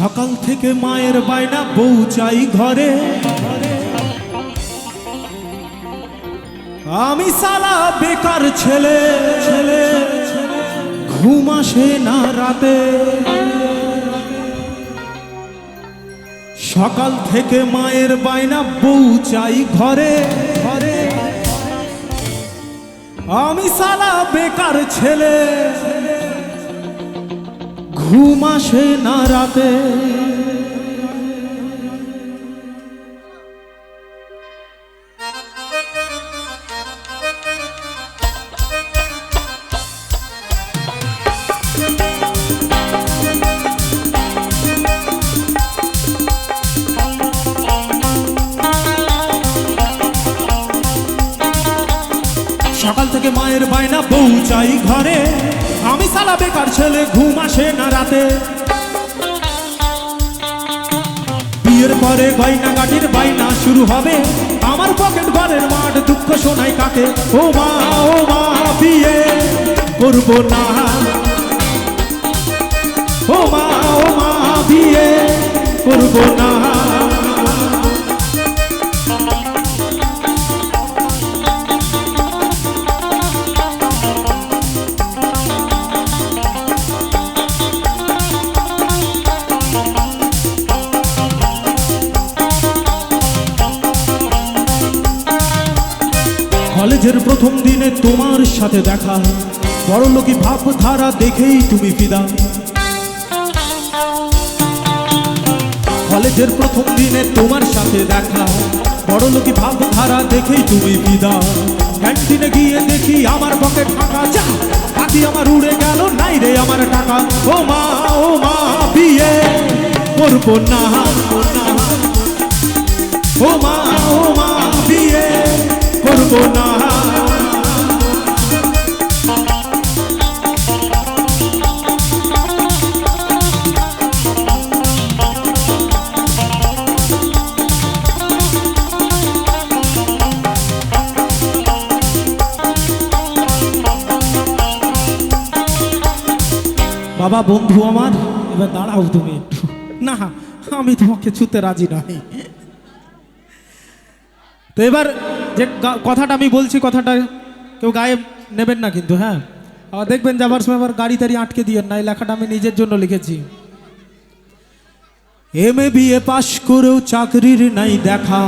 সকাল থেকে মায়ের বায়না বউ চাই ঘরে, আমি সালা বেকার ছেলে, ঘুম আসে না রাতে। সকাল থেকে মায়ের বায়না বউ চাই ঘরে, আমি সালা বেকার ছেলে, ঘুম আসে না রাতে। সকাল থেকে মায়ের বায়না বউ চাই ঘরে, আমি সালা বেকার ছেলে, ঘুম আসে না রাতে। বিয়ের পরে গয়না গাটির বাইনা শুরু হবে, আমার পকেট ঘরের মাঠ দুঃখ শোনাই কাকে। ও মা বিয়ে করবো না, ও মা বিয়ে করবো না। কলেজের প্রথম দিনে তোমার সাথে দেখা, বড়লোকি ভাবধারা দেখেই তুমি ফিদা। কলেজের প্রথম দিনে তোমার সাথে দেখা, বড়লোকি ভাবধারা দেখেই তুমি ফিদা। ক্যান্টিনে গিয়ে দেখি আমার পকেট ফাঁকা, যা বাকি আমার উড়ে গেল, নাই রে আমার টাকা। ও মা বিয়ে করবো না, ও মা বিয়ে করবো না। বাবা বন্ধু আমার, এবার দাঁড়াও তুমি একটু। না, আমি তোমাকে ছুতে রাজি নই। তো এবার যে কথাটা আমি বলছি, কথাটা কেউ গায়ে নেবেন না কিন্তু, হ্যাঁ। আবার দেখবেন যাবার সময় আবার গাড়ি তাড়ি আটকে দিয়েন না, এই লেখাটা আমি নিজের জন্য লিখেছি। এমএ বিএ পাশ করেও চাকরির নাই দেখা,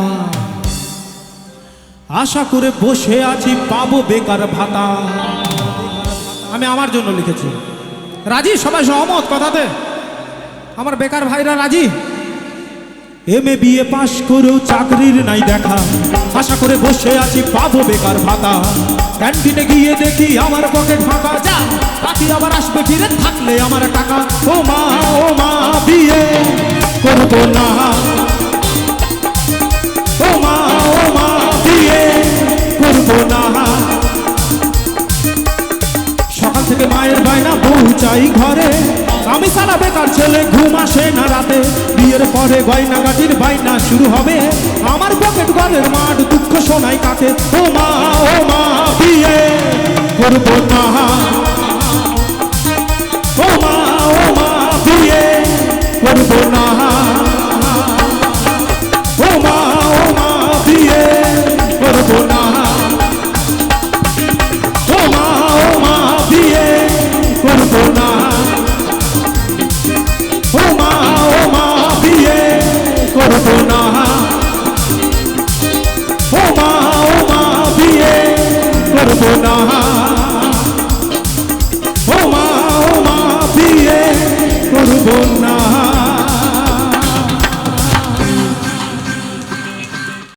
আশা করে বসে আছি পাবো বেকার ভাতা। আমি আমার জন্য লিখেছি। রাজি সবাই সহমত কথাতে? আমার বেকার ভাইরা রাজি? এমএ বিএ পাশ করেও চাকরির নাই দেখা, আশা করে বসে আছি পাবো বেকার ভাতা। ক্যান্টিনে গিয়ে দেখি আমার পকেট ফাঁকা, যা বাকি আবার আসবে ফিরে থাকলে আমার টাকা। ও মা বিয়ে করবো না, ও মা বিয়ে করবো না। সকাল থেকে মায়ের বায়না বউ চাই ঘরে, আমি সারা বেকার ছেলে, ঘুম আসে না রাতে। বিয়ের পরে গয়না গাটির বাইনা শুরু হবে, আমার পকেট ঘরের মাঠ দুঃখ শোনাই কাকে। ও মা বিয়ে করবো না, ও মা বিয়ে করবো না, ও মা বিয়ে করবো না, ও মা বিয়ে করবো না, ও মা বিয়ে করবো না, ও মা বিয়ে করবো না।